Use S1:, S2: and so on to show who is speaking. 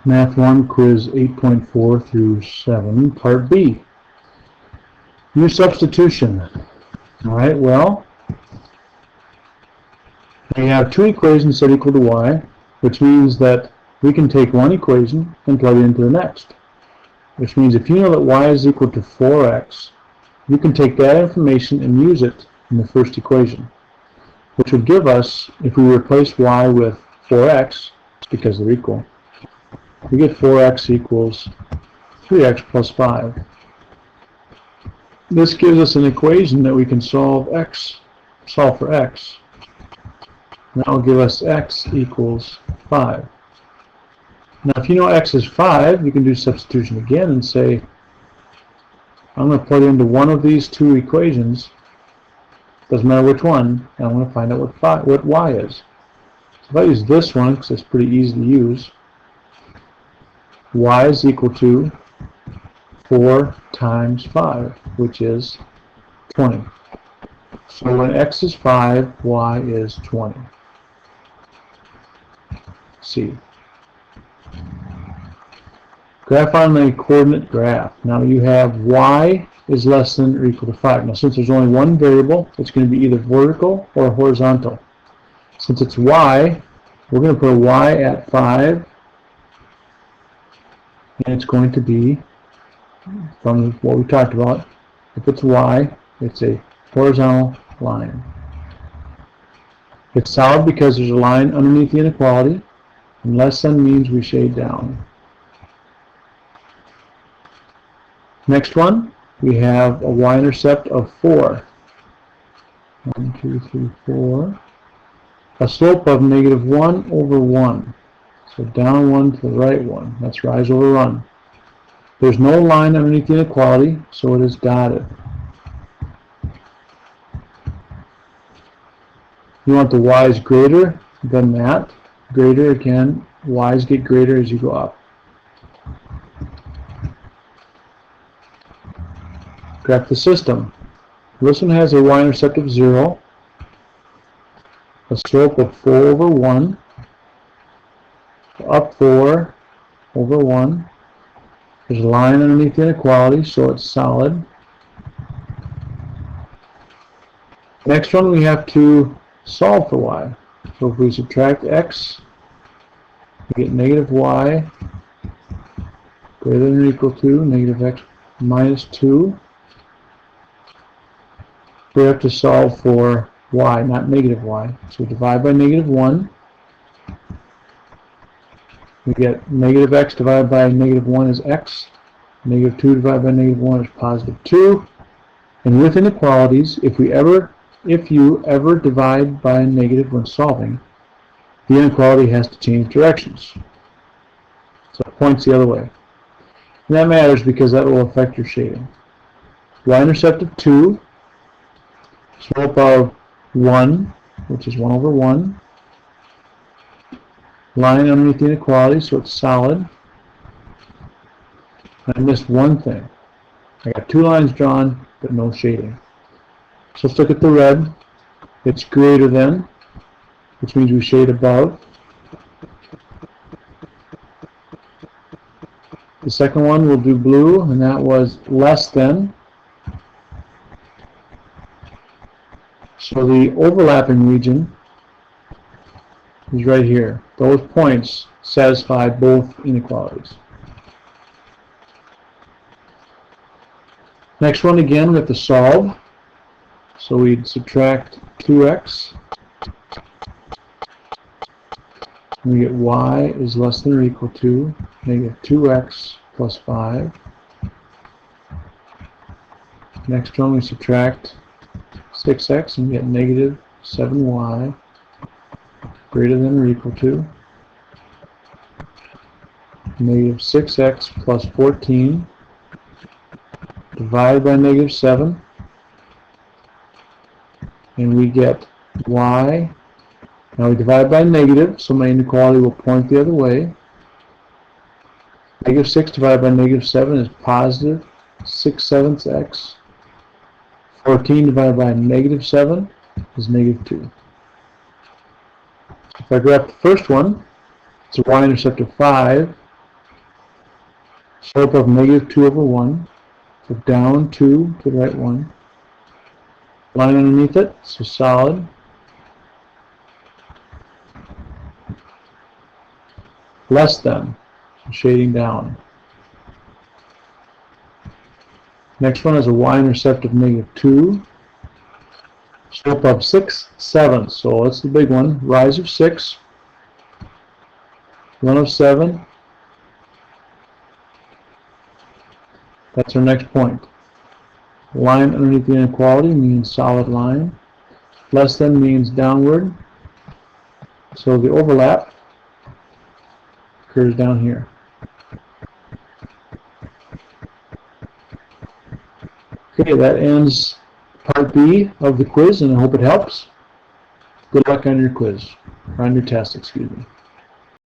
S1: Math 1, Quiz 8.4 through 7, Part B. New substitution. Alright, well, we have two equations that equal to y, which means that we can take one equation and plug it into the next. Which means if you know that y is equal to 4x, you can take that information and use it in the first equation, which would give us, if we replace y with 4x, because they're equal, we get 4x equals 3x plus 5. This gives us an equation that we can solve for x. That will give us x equals 5. Now if you know x is 5, you can do substitution again and say, I'm going to plug into one of these two equations, doesn't matter which one, and I'm going to find out what y is. So if I use this one, because it's pretty easy to use, y is equal to 4 times 5, which is 20. So when x is 5, y is 20. C. Graph on the coordinate graph. Now you have y is less than or equal to 5. Now since there's only one variable, it's going to be either vertical or horizontal. Since it's y, we're going to put a y at 5, and it's going to be, from what we talked about, if it's y, it's a horizontal line. It's solid because there's a line underneath the inequality, and less than means we shade down. Next one, we have a y-intercept of 4. 1, 2, 3, 4. A slope of negative 1 over 1. So down 1 to the right 1. That's rise over run. There's no line underneath the inequality, so it is dotted. You want the y's greater than that. Greater again, y's get greater as you go up. Graph the system. This one has a y-intercept of 0, a slope of 4 over 1, up 4 over 1. There's a line underneath the inequality, so it's solid. Next one, we have to solve for y. So if we subtract x, we get negative y greater than or equal to negative x minus 2. We have to solve for y, not negative y. So we divide by negative 1. We get negative x divided by negative 1 is x. Negative 2 divided by negative 1 is positive 2. And with inequalities, if you ever divide by a negative when solving, the inequality has to change directions. So it points the other way. And that matters because that will affect your shading. Y-intercept of 2. Slope of 1, which is 1 over 1. Line underneath the inequality, so it's solid. I missed one thing. I got two lines drawn, but no shading. So let's look at the red. It's greater than, which means we shade above. The second one we'll do blue, and that was less than. So the overlapping region is right here. Those points satisfy both inequalities. Next one again, we have to solve. So we'd subtract 2x. We get y is less than or equal to negative 2x plus 5. Next one we subtract 6x and get negative 7y greater than or equal to negative 6x plus 14 divided by negative 7, and we get y. Now we divide by negative, so my inequality will point the other way. Negative 6 divided by negative 7 is positive 6/7 x. 14 divided by negative 7 is negative 2. If I graph the first one, it's a y-intercept of 5. Slope of -2/1. So down 2 to the right 1. Line underneath it, so solid. Less than, so shading down. Next one is a y-intercept of -2. Slope of 6, 7. So that's the big one. Rise of 6. Run of 7. That's our next point. Line underneath the inequality means solid line. Less than means downward. So the overlap occurs down here. Okay, that ends part B of the quiz, and I hope it helps. Good luck on your quiz, or on your test, excuse me.